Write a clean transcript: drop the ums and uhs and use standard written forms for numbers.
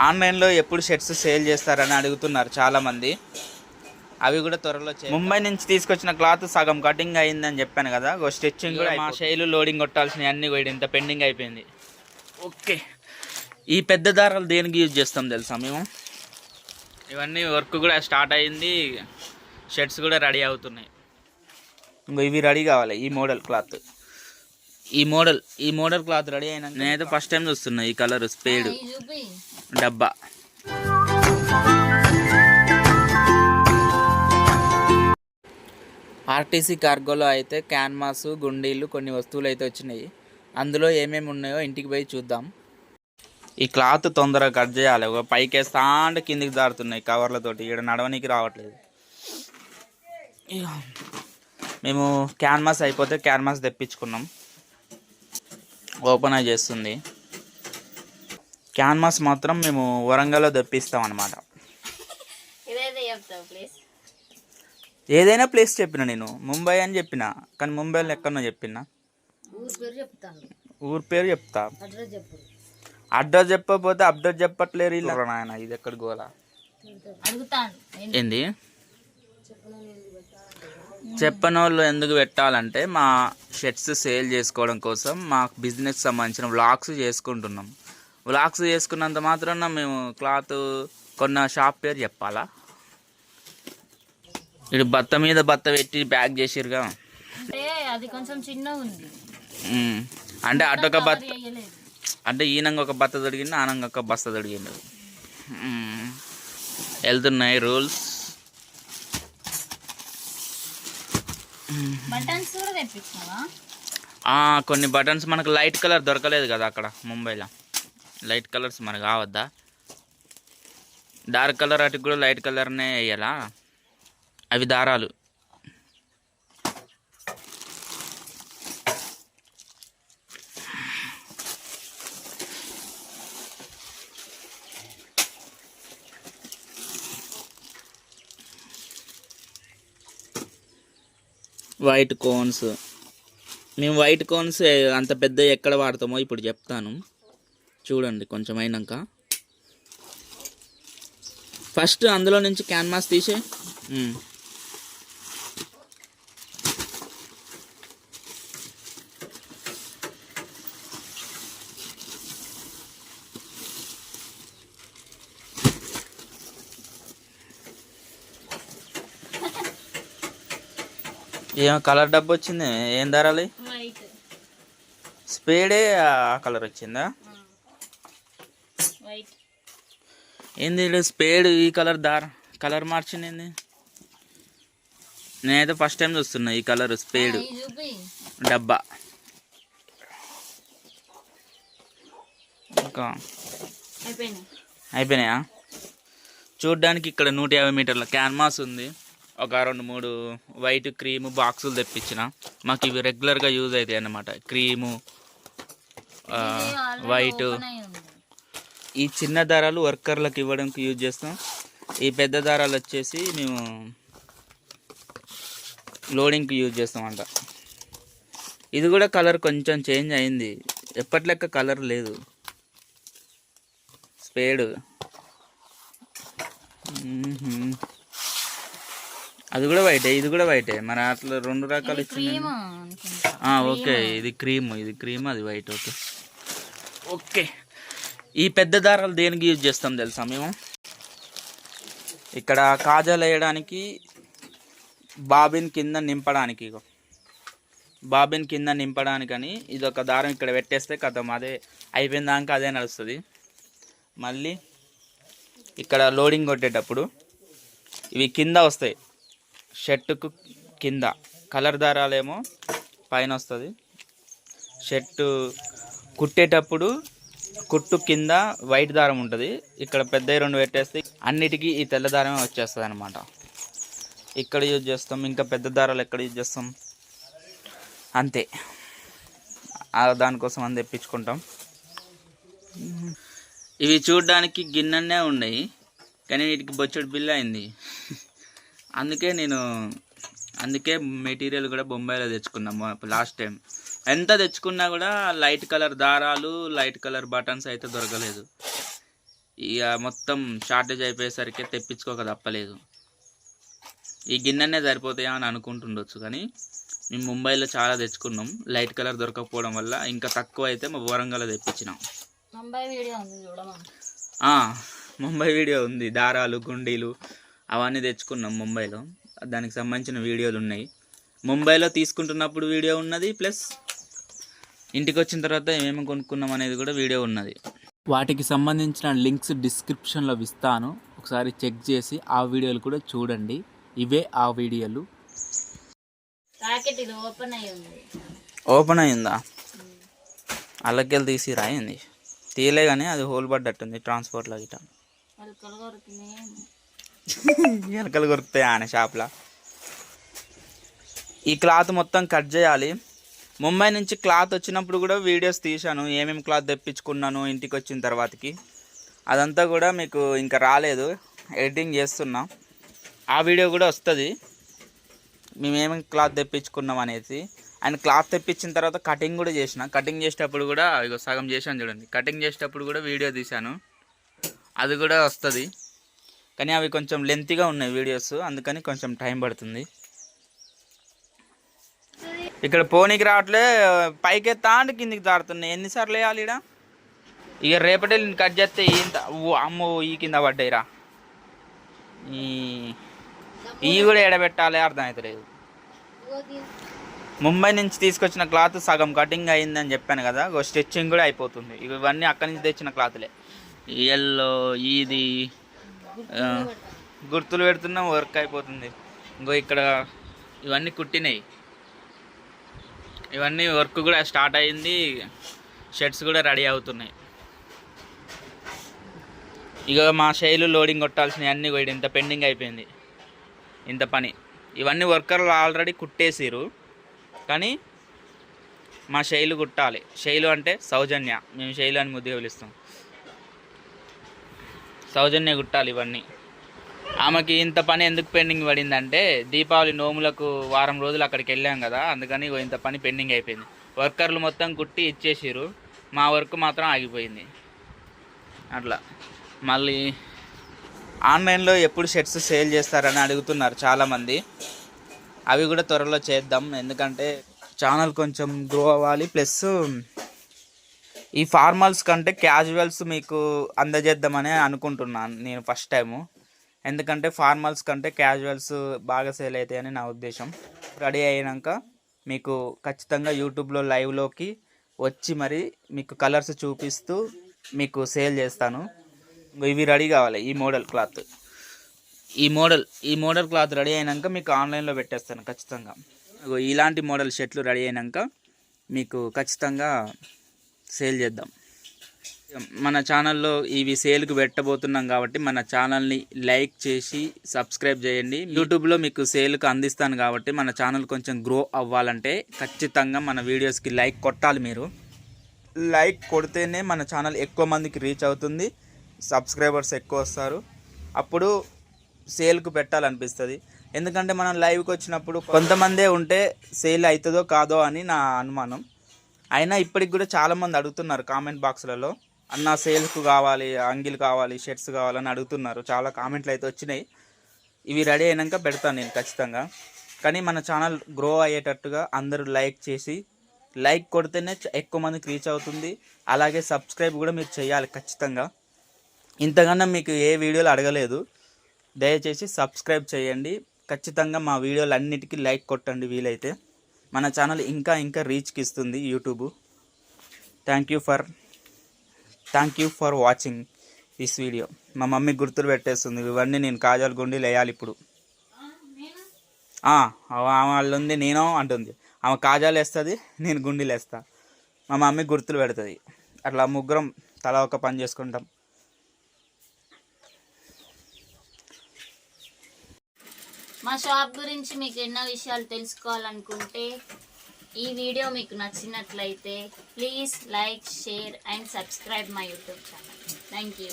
ఆన్లైన్లో ఎప్పుడు shirts sale చేస్తారని అడుగుతున్నారు చాలామంది. అవి కూడా త్వరలో ముంబై నుంచి తీసుకొచ్చిన క్లాత్ సగం కటింగ్ అయిందని చెప్పాను కదా. స్టిచ్చింగ్ కూడా మా శైలు లోడింగ్ కొట్టాల్సినవి అన్నీ కూడా ఇంత పెండింగ్ అయిపోయింది. ఓకే, ఈ పెద్ద దారాలు దేనికి యూజ్ చేస్తాం తెలుసా మేము? ఇవన్నీ వర్క్ కూడా స్టార్ట్ అయింది, షర్ట్స్ కూడా రెడీ అవుతున్నాయి. ఇంకో ఇవి రెడీ కావాలి. ఈ మోడల్ క్లాత్, ఈ మోడల్ క్లాత్ రెడీ అయినా నేనైతే ఫస్ట్ టైం చూస్తున్నా ఈ కలర్ స్పేడ్ డబ్బా. ఆర్టీసీ కార్గోలో అయితే క్యాన్వాస్, గుండీలు, కొన్ని వస్తువులు అయితే వచ్చినాయి. అందులో ఏమేమి ఉన్నాయో ఇంటికి పోయి చూద్దాం. ఈ క్లాత్ తొందరగా కట్ చేయాలి. ఒక పైకి వేస్తాంటే కిందికి దారుతున్నాయి కవర్లతోటి. ఇక్కడ నడవనికి రావట్లేదు. మేము క్యాన్వాస్ అయిపోతే క్యాన్వాస్ తెప్పించుకున్నాం. ఓపెన్ అయి చేస్తుంది. క్యాన్వాస్ మాత్రం మేము వరంగల్లో తెప్పిస్తాం అన్నమాట. ఏదైనా ప్లేస్ చెప్పిన నేను ముంబై అని చెప్పిన, కానీ ముంబైలో ఎక్కడో చెప్పిన. ఊరు పేరు చెప్తా, అడ్రస్ చెప్పకపోతే అప్డేట్ చెప్పట్లేరు ఇలా. నాయన ఇది ఎక్కడ గోలా ఏంది? చెప్పని వాళ్ళు ఎందుకు పెట్టాలంటే మా షర్ట్స్ సేల్ చేసుకోవడం కోసం, మా బిజినెస్ సంబంధించిన వ్లాగ్స్ చేసుకుంటున్నాం. వ్లాగ్స్ చేసుకున్నంత మాత్రాన మేము క్లాత్ కొన్న షాప్ పేరు చెప్పాలా? ఇటు బత్త మీద బత్త పెట్టి ప్యాక్ చేసిరుగా. అది కొంచెం చిన్న ఉంది అంటే అటొక బత్త, అంటే ఈనంగా ఒక బత్త దొరికింది, ఆనంగా ఒక బస్త దొరికింది. వెళ్తున్నాయి రూల్స్. కొన్ని బటన్స్ మనకు లైట్ కలర్ దొరకలేదు కదా అక్కడ ముంబైలో. లైట్ కలర్స్ మనకు కావద్దా? డార్క్ కలర్ అటుకు కూడా లైట్ కలర్నే వేయాలా? అవి దారాలు. White cones. మేము వైట్ కోన్స్ అంత పెద్ద ఎక్కడ వాడతామో ఇప్పుడు చెప్తాను చూడండి కొంచెం అయినాక. ఫస్ట్ అందులో నుంచి క్యాన్వాస్ తీసే ఏం కలర్ డబ్బు వచ్చింది? ఏం దారాలి? స్పేడే ఆ కలర్ వచ్చిందా? ఏంది స్పేడ్ ఈ కలర్ కలర్ మార్చింది ఏంది? నేనైతే ఫస్ట్ టైం చూస్తున్నా ఈ కలర్ స్పేడ్ డబ్బా. ఇంకా అయిపోయినాయా? చూడ్డానికి ఇక్కడ 150 మీటర్ల క్యాన్వాస్ ఉంది. ఒక 2-3 వైట్ క్రీము బాక్సులు తెప్పించిన. మాకు ఇవి రెగ్యులర్గా యూజ్ అవుతాయి అన్నమాట. Cream, white. ఈ చిన్న దారాలు వర్కర్లకు ఇవ్వడానికి యూజ్ చేస్తాం. ఈ పెద్ద దారాలు వచ్చేసి మేము లోడింగ్కి యూజ్ చేస్తామంట. ఇది కూడా కలర్ కొంచెం చేంజ్ అయింది, ఎప్పటి లెక్క కలర్ లేదు. స్పేడ్ అది కూడా వైటే, ఇది కూడా వైటే. మన అట్లా 2 రకాలు ఇచ్చింది. ఓకే, ఇది క్రీమ్, అది వైట్. Okay okay. ఈ పెద్ద దారాలు దేనికి యూజ్ చేస్తాం తెలుసా మేము? ఇక్కడ కాజాలు వేయడానికి, బాబిన్ కింద నింపడానికి. బాబిన్ కింద నింపడానికని ఇది ఒక దారం ఇక్కడ పెట్టేస్తే కథం, అదే అయిపోయిన దాకా అదే నడుస్తుంది. మళ్ళీ ఇక్కడ లోడింగ్ కొట్టేటప్పుడు ఇవి కింద వస్తాయి, షర్టుకు కింద. కలర్ దారాలేమో పైన వస్తుంది. షర్టు కుట్టేటప్పుడు కుట్టు కింద వైట్ దారం ఉంటుంది. ఇక్కడ పెద్ద 2 పెట్టేస్తే అన్నిటికీ ఈ తెల్ల దారమే వచ్చేస్తుంది అనమాట. ఇక్కడ యూజ్ చేస్తాం. ఇంకా పెద్ద దారాలు ఎక్కడ యూజ్ చేస్తాం? అంతే, దానికోసం అని తెప్పించుకుంటాం. ఇవి చూడడానికి గిన్నెనే ఉన్నాయి, కానీ వీటికి బొచ్చడి బిల్ అయింది. అందుకే మెటీరియల్ కూడా బొంబాయిలో తెచ్చుకున్నాము లాస్ట్ టైం. ఎంత తెచ్చుకున్నా కూడా లైట్ కలర్ దారాలు, లైట్ కలర్ బటన్స్ అయితే దొరకలేదు. ఇక మొత్తం షార్టేజ్ అయిపోయేసరికి తెప్పించుకోక తప్పలేదు. ఈ గిన్నెనే సరిపోతాయా అని అనుకుంటుండొచ్చు, కానీ మేము ముంబైలో చాలా తెచ్చుకున్నాం. లైట్ కలర్ దొరకకపోవడం వల్ల ఇంకా తక్కువ అయితే మా వరంగల్లో తెప్పించినాం. ముంబై వీడియో ఉంది చూడమా. ముంబై వీడియో ఉంది, దారాలు గుండీలు అవన్నీ తెచ్చుకున్నాం ముంబైలో. దానికి సంబంధించిన వీడియోలు ఉన్నాయి. ముంబైలో తీసుకుంటున్నప్పుడు వీడియో ఉన్నది, ప్లస్ ఇంటికి వచ్చిన తర్వాత ఏమేమి కొనుక్కున్నాం అనేది కూడా వీడియో ఉన్నది. వాటికి సంబంధించిన లింక్స్ డిస్క్రిప్షన్లో ఇస్తాను, ఒకసారి చెక్ చేసి ఆ వీడియోలు కూడా చూడండి. ఇవే ఆ వీడియోలు. ప్యాకెట్ ఇది ఓపెన్ అయ్యి ఉంది. ఓపెన్ అయ్యిందా? అల్లకెళ్ళి తీసి రాయింది, తీయలే కానీ అది హోల్ పడ్డట్టుంది ట్రాన్స్పోర్ట్లో గిట్ట. ఎలకలు కొరుకుతాయి ఆయన షాప్లో. ఈ క్లాత్ మొత్తం కట్ చేయాలి. ముంబై నుంచి క్లాత్ వచ్చినప్పుడు కూడా వీడియోస్ తీశాను, ఏమేమి క్లాత్ తెప్పించుకున్నాను ఇంటికి వచ్చిన తర్వాతకి. అదంతా కూడా మీకు ఇంకా రాలేదు, ఎడిటింగ్ చేస్తున్నా. ఆ వీడియో కూడా వస్తుంది, మేము ఏమేమి క్లాత్ తెప్పించుకున్నాం అనేసి. అండ్ క్లాత్ తెప్పించిన తర్వాత కటింగ్ కూడా చేసిన. కటింగ్ చేసేటప్పుడు కూడా ఇక సగం చేశాను చూడండి. కటింగ్ చేసేటప్పుడు కూడా వీడియో తీశాను, అది కూడా వస్తుంది. కానీ అవి కొంచెం లెంతీగా ఉన్నాయి వీడియోస్, అందుకని కొంచెం టైం పడుతుంది. ఇక్కడ పోనీకి రావట్లే, పైకి తాండి కిందికి తాడుతున్నాయి. ఎన్నిసార్లు వేయాలి ఇక్కడ? ఇక రేపటి కట్ చేస్తే ఇంత అమ్మో ఈ కింద పడ్డాయిరా. ఈ కూడా ఎడబెట్టాలి అర్థమవుతలేదు. ముంబై నుంచి తీసుకొచ్చిన క్లాత్ సగం కటింగ్ అయిందని చెప్పాను కదా, స్టిచ్చింగ్ కూడా అయిపోతుంది. ఇవన్నీ అక్కడి నుంచి తెచ్చిన క్లాత్లే. ఎల్లో ఇది గుర్తులు పెడుతున్నా వర్క్ అయిపోతుంది. ఇంకో ఇక్కడ ఇవన్నీ కుట్టినాయి, ఇవన్నీ వర్క్ కూడా స్టార్ట్ అయింది. షర్ట్స్ కూడా రెడీ అవుతున్నాయి. ఇక మా శైలు లోడింగ్ కొట్టాల్సినవి అన్నీ కూడా ఇంత పెండింగ్ అయిపోయింది, ఇంత పని. ఇవన్నీ వర్కర్లు ఆల్రెడీ కుట్టేసిరు, కానీ మా శైలు కుట్టాలి. శైలు అంటే సౌజన్య, మేము శైలు అని ముద్దుగా పిలుస్తాం. సౌజన్య కుట్టాలి ఇవన్నీ. ఆమెకి ఇంత పని ఎందుకు పెండింగ్ పడిందంటే, దీపావళి నోములకు వారం రోజులు అక్కడికి వెళ్ళాం కదా, అందుకని ఇంత పని పెండింగ్ అయిపోయింది. వర్కర్లు మొత్తం కుట్టి ఇచ్చేసిరు, మా వర్క్ మాత్రం ఆగిపోయింది. అట్లా మళ్ళీ ఆన్లైన్లో ఎప్పుడు షర్ట్స్ సేల్ చేస్తారని అడుగుతున్నారు చాలామంది. అవి కూడా త్వరలో చేద్దాం, ఎందుకంటే ఛానల్ కొంచెం గ్రో అవ్వాలి. ప్లస్ ఈ ఫార్మల్స్ కంటే క్యాజువల్స్ మీకు అందజేద్దామని అనుకుంటున్నాను నేను ఫస్ట్ టైము. ఎందుకంటే ఫార్మల్స్ కంటే క్యాజువల్స్ బాగా సేల్ అవుతాయని నా ఉద్దేశం. రెడీ అయినాక మీకు ఖచ్చితంగా యూట్యూబ్లో లైవ్లోకి వచ్చి మరి మీకు కలర్స్ చూపిస్తూ మీకు సేల్ చేస్తాను. ఇవి రెడీ కావాలి, ఈ మోడల్ క్లాత్, ఈ మోడల్ క్లాత్ రెడీ అయినాక మీకు ఆన్లైన్లో పెట్టేస్తాను ఖచ్చితంగా. ఇలాంటి మోడల్ షర్ట్లు రెడీ అయినాక మీకు ఖచ్చితంగా సేల్ చేద్దాం. మన ఛానల్లో ఇవి సేల్కి పెట్టబోతున్నాం కాబట్టి మన ఛానల్ని లైక్ చేసి సబ్స్క్రైబ్ చేయండి. యూట్యూబ్లో మీకు సేల్కి అందిస్తాను కాబట్టి మన ఛానల్ కొంచెం గ్రో అవ్వాలంటే ఖచ్చితంగా మన వీడియోస్కి లైక్ కొట్టాలి. మీరు లైక్ కొడితేనే మన ఛానల్ ఎక్కువ మందికి రీచ్ అవుతుంది, సబ్స్క్రైబర్స్ ఎక్కువ వస్తారు, అప్పుడు సేల్కు పెట్టాలనిపిస్తుంది. ఎందుకంటే మనం లైవ్కి వచ్చినప్పుడు కొంతమందే ఉంటే సేల్ అవుతుందో కాదో అని నా అనుమానం. అయినా ఇప్పటికి కూడా చాలామంది అడుగుతున్నారు కామెంట్ బాక్స్లలో, అన్న సేల్కు కావాలి, అంగిల్ కావాలి, షర్ట్స్ కావాలని అడుగుతున్నారు. చాలా కామెంట్లు అయితే వచ్చినాయి. ఇవి రెడీ అయినాక పెడతాను నేను ఖచ్చితంగా. కానీ మన ఛానల్ గ్రో అయ్యేటట్టుగా అందరూ లైక్ చేసి, లైక్ కొడితేనే ఎక్కువ మందికి రీచ్ అవుతుంది. అలాగే సబ్స్క్రైబ్ కూడా మీరు చేయాలి ఖచ్చితంగా. ఇంతకన్నా మీకు ఏ వీడియోలు అడగలేదు, దయచేసి సబ్స్క్రైబ్ చేయండి. ఖచ్చితంగా మా వీడియోలు అన్నిటికీ లైక్ కొట్టండి వీలైతే. మన ఛానల్ ఇంకా ఇంకా రీచ్కి ఇస్తుంది YouTube. Thank you for watching this video. మా మమ్మీ గుర్తులు పెట్టేస్తుంది, ఇవన్నీ నేను కాజాలు గుండీలు వేయాలి ఇప్పుడు. వాళ్ళు ఉంది నేను అంటుంది, ఆమె కాజాలు వేస్తుంది, నేను గుండీలు వేస్తా. మా మమ్మీ గుర్తులు పెడుతుంది. అట్లా ముగ్గురం తలా ఒక పని చేసుకుంటాం. మా షాప్ గురించి మీకు ఎన్నో విషయాలు తెలుసుకోవాలనుకుంటే, ఈ వీడియో మీకు నచ్చినట్లయితే please like, share and subscribe my YouTube channel. Thank you.